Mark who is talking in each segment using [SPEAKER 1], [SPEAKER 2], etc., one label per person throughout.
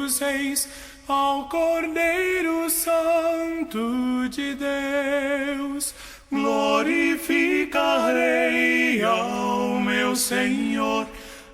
[SPEAKER 1] dos Reis, ao Cordeiro Santo de Deus, glorificarei ao meu Senhor,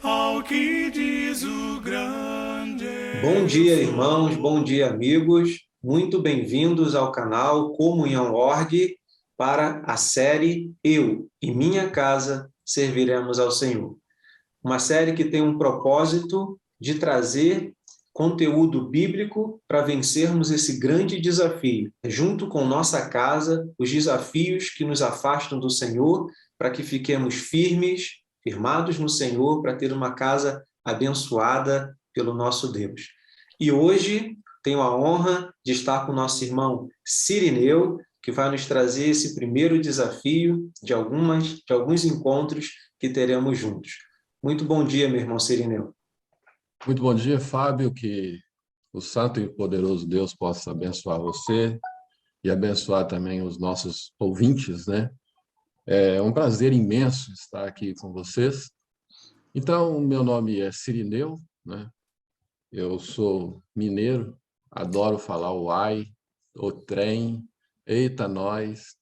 [SPEAKER 1] ao que diz o grande.
[SPEAKER 2] Bom dia, irmãos, bom dia, amigos. Muito bem-vindos ao canal Comunhão Org para a série Eu e Minha Casa Serviremos ao Senhor. Uma série que tem um propósito de trazer conteúdo bíblico para vencermos esse grande desafio, junto com nossa casa, os desafios que nos afastam do Senhor, para que fiquemos firmados no Senhor, para ter uma casa abençoada pelo nosso Deus. E hoje tenho a honra de estar com o nosso irmão Cirineu, que vai nos trazer esse primeiro desafio de alguns encontros que teremos juntos. Muito bom dia, meu irmão Cirineu.
[SPEAKER 3] Muito bom dia, Fábio, que o santo e poderoso Deus possa abençoar você e abençoar também os nossos ouvintes, né? É um prazer imenso estar aqui com vocês. Então, meu nome é Cirineu, né? Eu sou mineiro, adoro falar o ai, o trem, eita nós.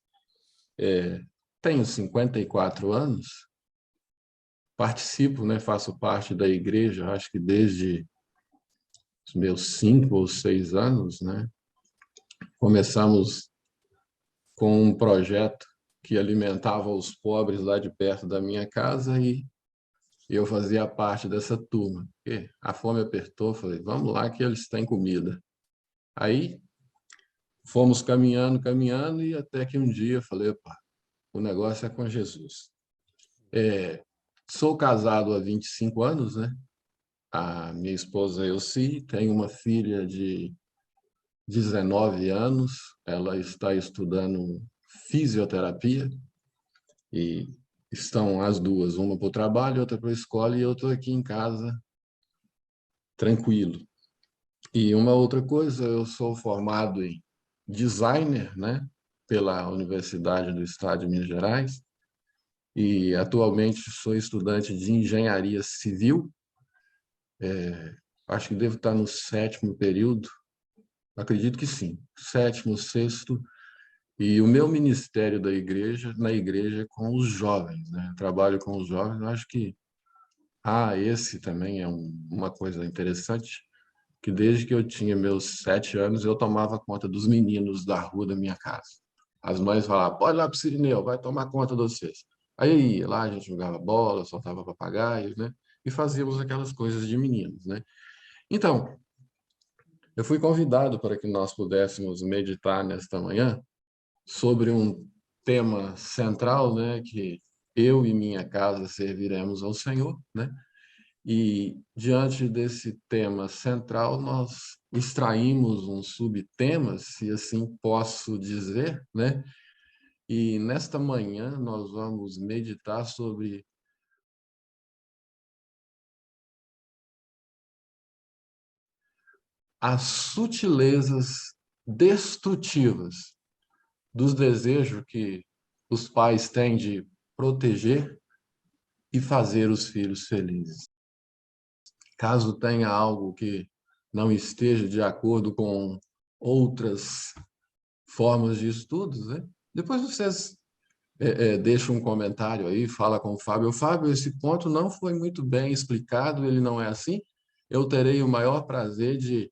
[SPEAKER 3] Tenho 54 anos, participo, né? Faço parte da igreja, acho que desde os meus 5 ou 6 anos, né? Começamos com um projeto que alimentava os pobres lá de perto da minha casa e eu fazia parte dessa turma. E a fome apertou, falei, vamos lá que eles têm comida. Aí fomos caminhando e até que um dia eu falei, opa, o negócio é com Jesus. Sou casado há 25 anos, né? A minha esposa Elci tem uma filha de 19 anos, ela está estudando fisioterapia e estão as duas, uma para o trabalho, outra para a escola, e eu estou aqui em casa, tranquilo. E uma outra coisa, eu sou formado em designer, né, pela Universidade do Estado de Minas Gerais, e atualmente sou estudante de engenharia civil, acho que devo estar no 7º período, acredito que sim, 7º, 6º. E o meu ministério na igreja é com os jovens, né? Eu trabalho com os jovens, eu acho que esse também é uma coisa interessante, que desde que eu tinha meus 7 anos, eu tomava conta dos meninos da rua da minha casa. As mães falavam, pode ir lá para o Cirineu, vai tomar conta de vocês. Aí lá a gente jogava bola, soltava papagaios, né? E fazíamos aquelas coisas de meninos, né? Então, eu fui convidado para que nós pudéssemos meditar nesta manhã sobre um tema central, né, que eu e minha casa serviremos ao Senhor, né? E diante desse tema central, nós extraímos um subtema, se assim posso dizer, né? E nesta manhã nós vamos meditar sobre as sutilezas destrutivas dos desejos que os pais têm de proteger e fazer os filhos felizes. Caso tenha algo que não esteja de acordo com outras formas de estudos, né? Depois vocês deixam um comentário aí, fala com o Fábio. Fábio, esse ponto não foi muito bem explicado, ele não é assim. Eu terei o maior prazer de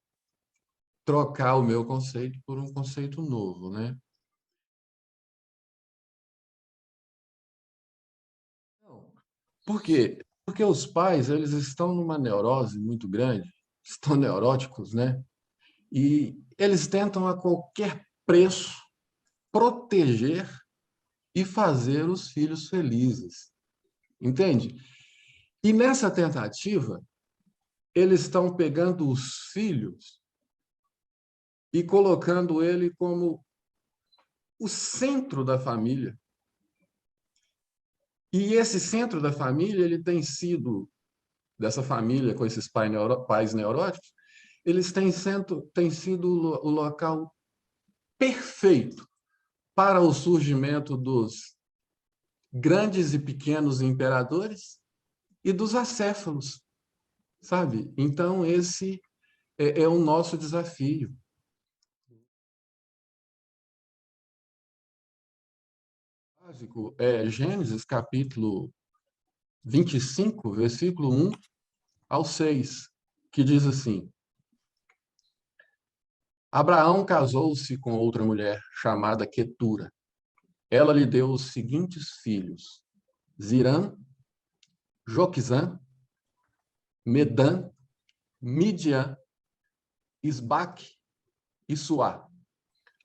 [SPEAKER 3] trocar o meu conceito por um conceito novo, né? Por quê? Porque os pais, eles estão numa neurose muito grande, estão neuróticos, né? E eles tentam a qualquer preço proteger e fazer os filhos felizes. Entende? E nessa tentativa, eles estão pegando os filhos e colocando ele como o centro da família. E esse centro da família, ele tem sido, dessa família com esses pais neuróticos, eles têm sido o local perfeito para o surgimento dos grandes e pequenos imperadores e dos acéfalos, sabe? Então, esse é o nosso desafio. Básico é Gênesis, capítulo 25, versículo 1 ao 6, que diz assim: Abraão casou-se com outra mulher chamada Quetura. Ela lhe deu os seguintes filhos: Zirã, Joquizã, Medã, Midian, Isbaque e Suá.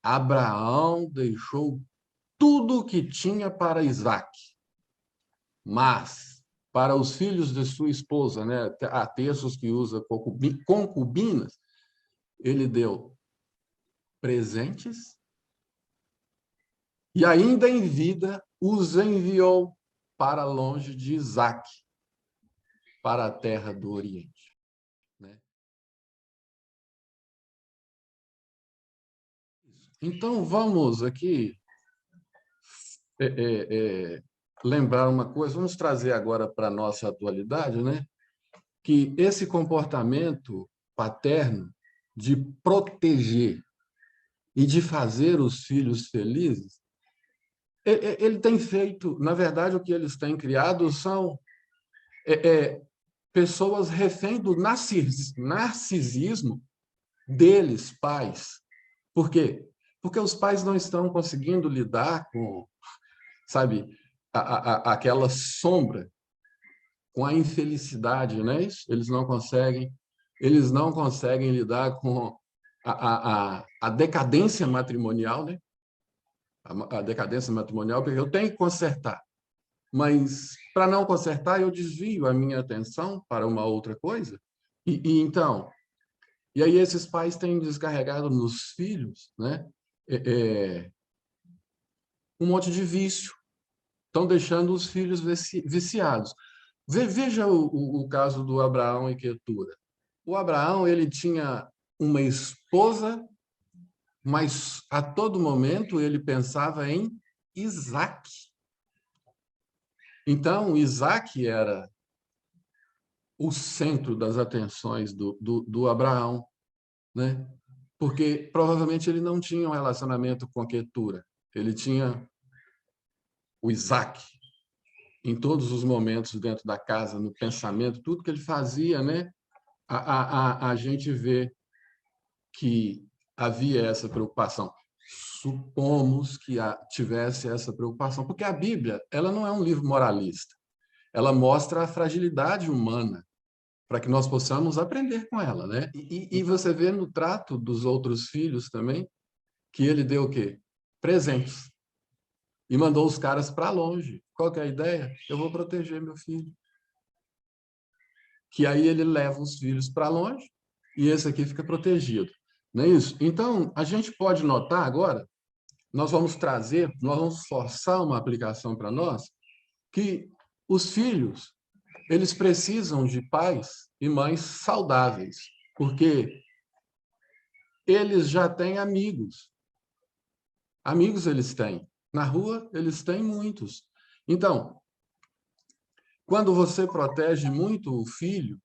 [SPEAKER 3] Abraão deixou tudo o que tinha para Isaque, mas para os filhos de sua esposa, né, há textos que usa concubinas, ele deu presentes e ainda em vida os enviou para longe de Isaque, para a terra do Oriente. Né? Então, vamos aqui lembrar uma coisa, vamos trazer agora para a nossa atualidade, né? Que esse comportamento paterno de proteger e de fazer os filhos felizes, ele tem feito, na verdade, o que eles têm criado são pessoas refém do narcisismo deles, pais. Por quê? Porque os pais não estão conseguindo lidar com, sabe, aquela sombra, com a infelicidade, não é isso? Eles não conseguem lidar com a decadência matrimonial, né? A decadência matrimonial, porque eu tenho que consertar. Mas, para não consertar, eu desvio a minha atenção para uma outra coisa. Então, e aí esses pais têm descarregado nos filhos, né? Um monte de vício. Estão deixando os filhos viciados. Veja o caso do Abraão e Quetura. O Abraão, ele tinha uma esposa, mas a todo momento ele pensava em Isaque. Então, Isaque era o centro das atenções do Abraão, né? Porque provavelmente ele não tinha um relacionamento com a Quetura. Ele tinha o Isaque em todos os momentos dentro da casa, no pensamento, tudo que ele fazia, né? A gente vê que havia essa preocupação. Supomos que tivesse essa preocupação, porque a Bíblia, ela não é um livro moralista. Ela mostra a fragilidade humana, para que nós possamos aprender com ela, né? E você vê no trato dos outros filhos também, que ele deu o quê? Presentes. E mandou os caras para longe. Qual que é a ideia? Eu vou proteger meu filho. Que aí ele leva os filhos para longe e esse aqui fica protegido. Não é isso? Então, a gente pode notar agora, nós vamos forçar uma aplicação para nós, que os filhos, eles precisam de pais e mães saudáveis, porque eles já têm amigos. Amigos eles têm. Na rua, eles têm muitos. Então, quando você protege muito o filho,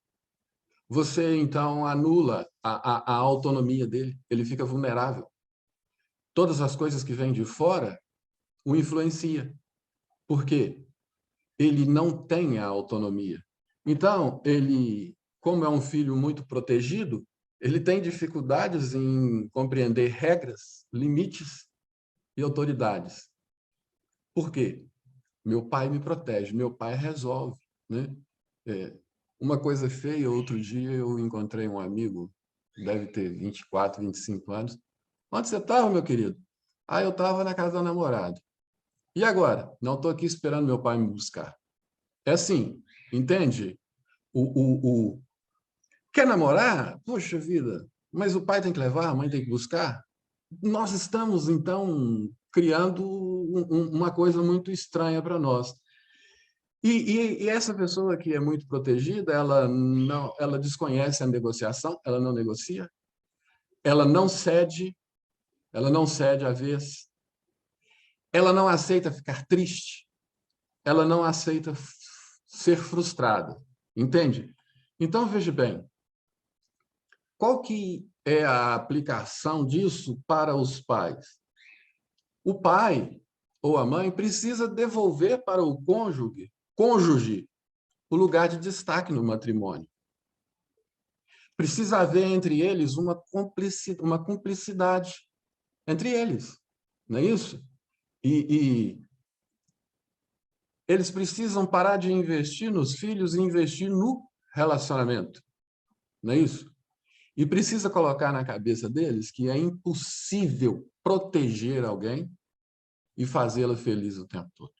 [SPEAKER 3] você, então, anula a autonomia dele. Ele fica vulnerável. Todas as coisas que vêm de fora o influencia. Por quê? Ele não tem a autonomia. Então, ele, como é um filho muito protegido, ele tem dificuldades em compreender regras, limites e autoridades. Por quê? Meu pai me protege, meu pai resolve, né? Uma coisa feia, outro dia eu encontrei um amigo, deve ter 24, 25 anos. Onde você estava, meu querido? Eu estava na casa da namorada. E agora? Não estou aqui esperando meu pai me buscar. É assim, entende? Quer namorar? Poxa vida, mas o pai tem que levar, a mãe tem que buscar? Nós estamos, então, criando uma coisa muito estranha para nós. E essa pessoa que é muito protegida, ela desconhece a negociação, ela não negocia, ela não cede a vez, ela não aceita ficar triste, ela não aceita ser frustrada, entende? Então, veja bem, qual que é a aplicação disso para os pais? O pai ou a mãe precisa devolver para o cônjuge o lugar de destaque no matrimônio. Precisa haver entre eles uma cumplicidade entre eles, não é isso? E eles precisam parar de investir nos filhos e investir no relacionamento, não é isso? E precisa colocar na cabeça deles que é impossível proteger alguém e fazê-la feliz o tempo todo.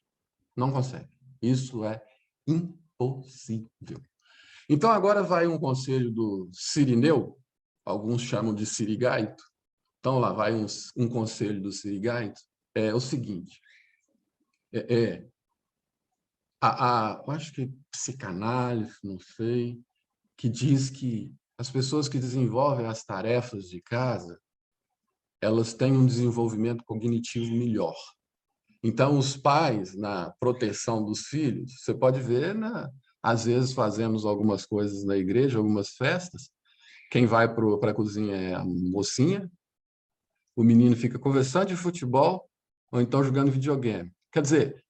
[SPEAKER 3] Não consegue. Isso é impossível. Então, agora vai um conselho do Cirineu, alguns chamam de Sirigaito. Então, lá vai um conselho do Sirigaito. É o seguinte, eu acho que psicanálise, não sei, que diz que as pessoas que desenvolvem as tarefas de casa, elas têm um desenvolvimento cognitivo melhor. Então, os pais, na proteção dos filhos, você pode ver, às vezes fazemos algumas coisas na igreja, algumas festas, quem vai para a cozinha é a mocinha, o menino fica conversando de futebol ou então jogando videogame. Quer dizer,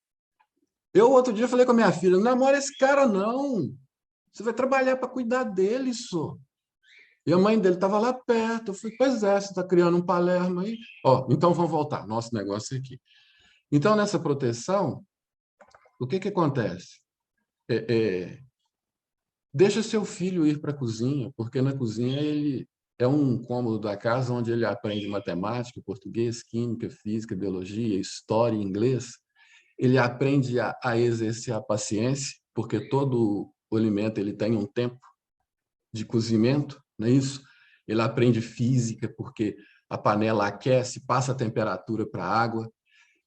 [SPEAKER 3] eu outro dia falei com a minha filha, não namora esse cara não, você vai trabalhar para cuidar dele, só. E a mãe dele estava lá perto, eu falei, pois é, você está criando um Palermo aí. Ó, então vamos voltar, nosso negócio aqui. Então, nessa proteção, o que acontece? Deixa seu filho ir para a cozinha, porque na cozinha ele é um cômodo da casa onde ele aprende matemática, português, química, física, biologia, história, inglês. Ele aprende a exercer a paciência, porque todo o alimento ele tem um tempo de cozimento, não é isso? Ele aprende física, porque a panela aquece, passa a temperatura para a água.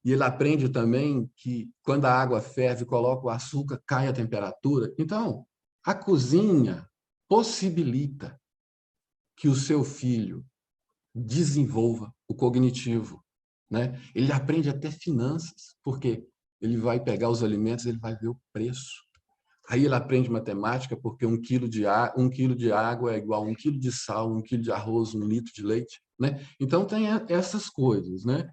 [SPEAKER 3] E ele aprende também que, quando a água ferve, coloca o açúcar, cai a temperatura. Então, a cozinha possibilita que o seu filho desenvolva o cognitivo, né? Ele aprende até finanças, porque ele vai pegar os alimentos, ele vai ver o preço. Aí ele aprende matemática, porque 1 quilo de água é igual a 1 quilo de sal, 1 quilo de arroz, 1 litro de leite, né? Então, tem essas coisas, né?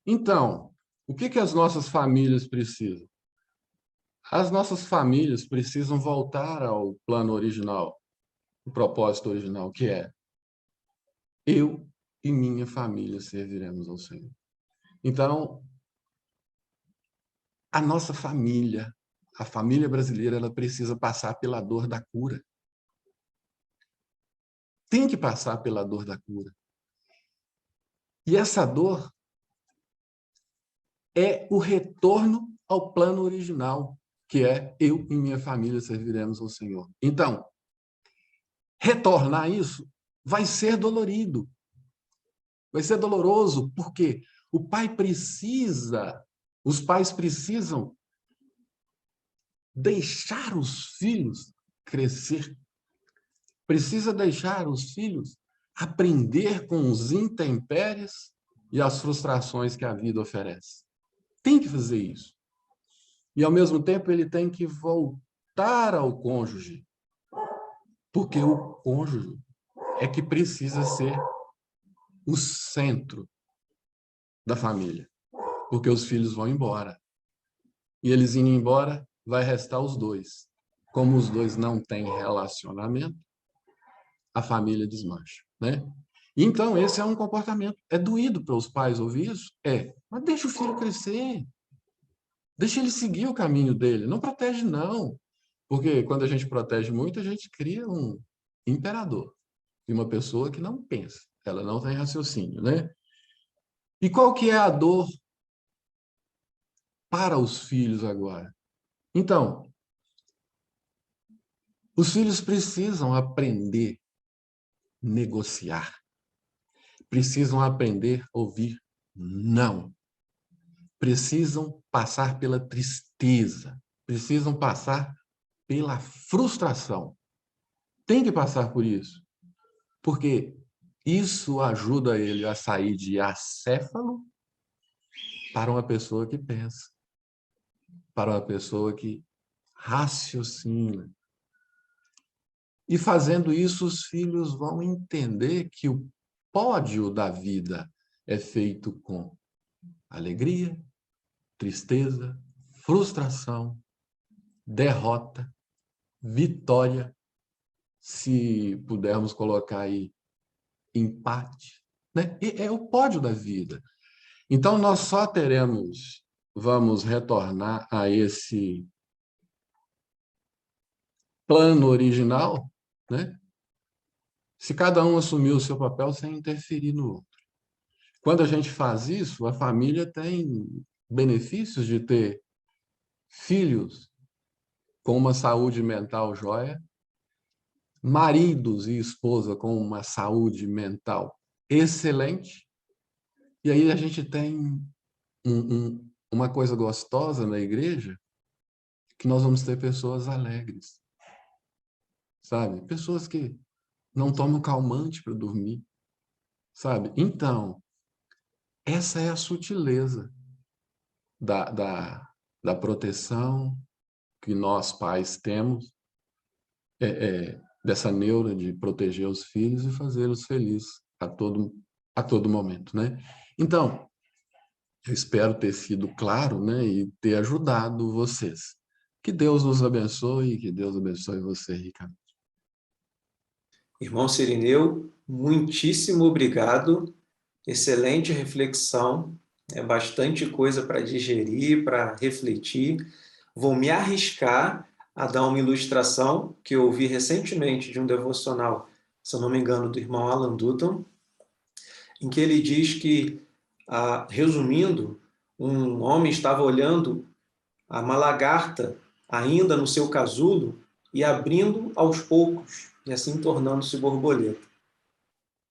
[SPEAKER 3] Então, o que as nossas famílias precisam? As nossas famílias precisam voltar ao plano original, o propósito original, que é eu e minha família serviremos ao Senhor. Então, a nossa família, a família brasileira, ela precisa passar pela dor da cura. Tem que passar pela dor da cura. E essa dor é o retorno ao plano original, que é eu e minha família serviremos ao Senhor. Então, retornar isso vai ser dolorido. Vai ser doloroso, porque os pais precisam deixar os filhos crescer. Precisa deixar os filhos aprender com os intempéries e as frustrações que a vida oferece. Tem que fazer isso. E, ao mesmo tempo, ele tem que voltar ao cônjuge, porque o cônjuge é que precisa ser o centro da família, porque os filhos vão embora. E eles indo embora, vai restar os dois. Como os dois não têm relacionamento, a família desmancha, né? Então, esse é um comportamento. É doído para os pais ouvir isso? É. Mas deixa o filho crescer. Deixa ele seguir o caminho dele. Não protege, não. Porque quando a gente protege muito, a gente cria um imperador. E uma pessoa que não pensa. Ela não tem raciocínio, né? E qual que é a dor para os filhos agora? Então, os filhos precisam aprender a negociar. Precisam aprender a ouvir não. Precisam passar pela tristeza. Precisam passar pela frustração. Tem que passar por isso. Porque isso ajuda ele a sair de acéfalo para uma pessoa que pensa, para uma pessoa que raciocina. E fazendo isso, os filhos vão entender que o pódio da vida é feito com alegria, tristeza, frustração, derrota, vitória, se pudermos colocar aí empate, né? E é o pódio da vida. Então, nós só vamos retornar a esse plano original, né? Se cada um assumir o seu papel sem interferir no outro. Quando a gente faz isso, a família tem benefícios de ter filhos com uma saúde mental jóia, maridos e esposa com uma saúde mental excelente, e aí a gente tem uma coisa gostosa na igreja, que nós vamos ter pessoas alegres, sabe? Pessoas que não tomam calmante para dormir, sabe? Então, essa é a sutileza da proteção que nós pais temos, dessa neura de proteger os filhos e fazê-los felizes a todo momento, né? Então, eu espero ter sido claro, né, e ter ajudado vocês. Que Deus nos abençoe e que Deus abençoe você ricamente.
[SPEAKER 2] Irmão Cirineu, muitíssimo obrigado. Excelente reflexão. É bastante coisa para digerir, para refletir. Vou me arriscar a dar uma ilustração que eu ouvi recentemente de um devocional, se eu não me engano, do irmão Alan Dutton, em que ele diz que, resumindo, um homem estava olhando uma lagarta ainda no seu casulo e abrindo aos poucos, e assim tornando-se borboleta.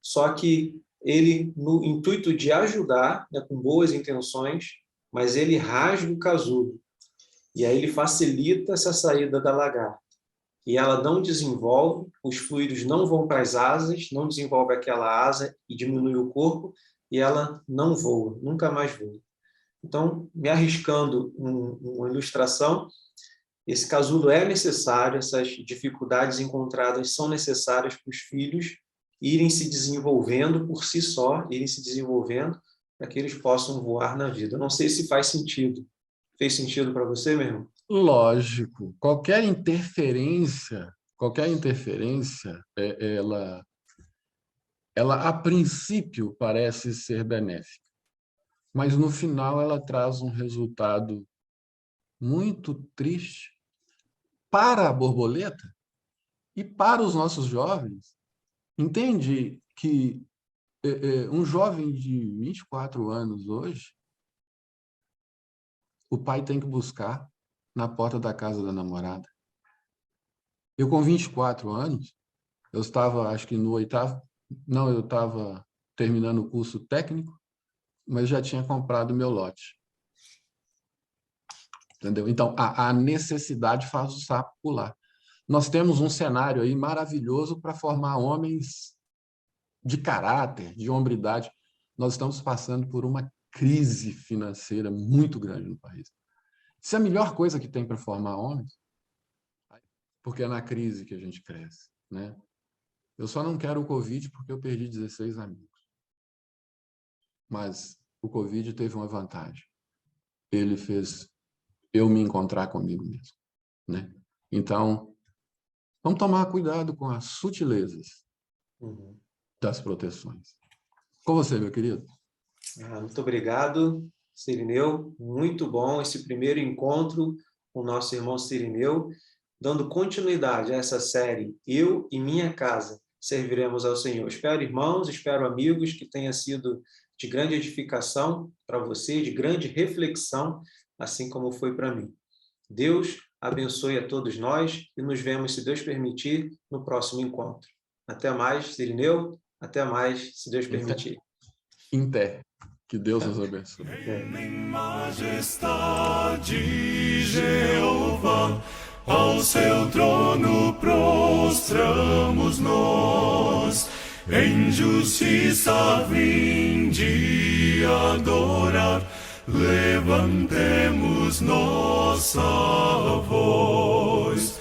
[SPEAKER 2] Só que ele, no intuito de ajudar, né, com boas intenções, mas ele rasga o casulo. E aí ele facilita essa saída da lagarta. E ela não desenvolve, os fluidos não vão para as asas, não desenvolve aquela asa e diminui o corpo, e ela não voa, nunca mais voa. Então, me arriscando uma ilustração, esse casulo é necessário, essas dificuldades encontradas são necessárias para os filhos irem se desenvolvendo por si só, irem se desenvolvendo para que eles possam voar na vida. Eu não sei se faz sentido. Fez sentido para você, meu irmão?
[SPEAKER 3] Lógico. Qualquer interferência, ela a princípio parece ser benéfica, mas no final ela traz um resultado muito triste para a borboleta e para os nossos jovens. Entende que um jovem de 24 anos hoje, o pai tem que buscar na porta da casa da namorada. Eu, com 24 anos, eu estava, acho que no oitavo... Não, eu estava terminando o curso técnico, mas já tinha comprado meu lote. Entendeu? Então, a necessidade faz o sapo pular. Nós temos um cenário aí maravilhoso para formar homens de caráter, de hombridade. Nós estamos passando por uma crise financeira muito grande no país. Isso é a melhor coisa que tem para formar homens, porque é na crise que a gente cresce, né? Eu só não quero o Covid porque eu perdi 16 amigos. Mas o Covid teve uma vantagem. Ele fez eu me encontrar comigo mesmo, né? Então, vamos tomar cuidado com as sutilezas das proteções. Com você, meu querido.
[SPEAKER 2] Muito obrigado, Cirineu. Muito bom esse primeiro encontro com o nosso irmão Cirineu, dando continuidade a essa série Eu e Minha Casa Serviremos ao Senhor. Espero, irmãos, espero, amigos, que tenha sido de grande edificação para você, de grande reflexão, assim como foi para mim. Deus abençoe a todos nós e nos vemos, se Deus permitir, no próximo encontro. Até mais, Cirineu. Até mais, se Deus permitir.
[SPEAKER 3] Inter. Que Deus nos abençoe.
[SPEAKER 1] Em majestade, Jeová, ao seu trono prostramos nós, em justiça vinde adorar, levantemos nossa voz.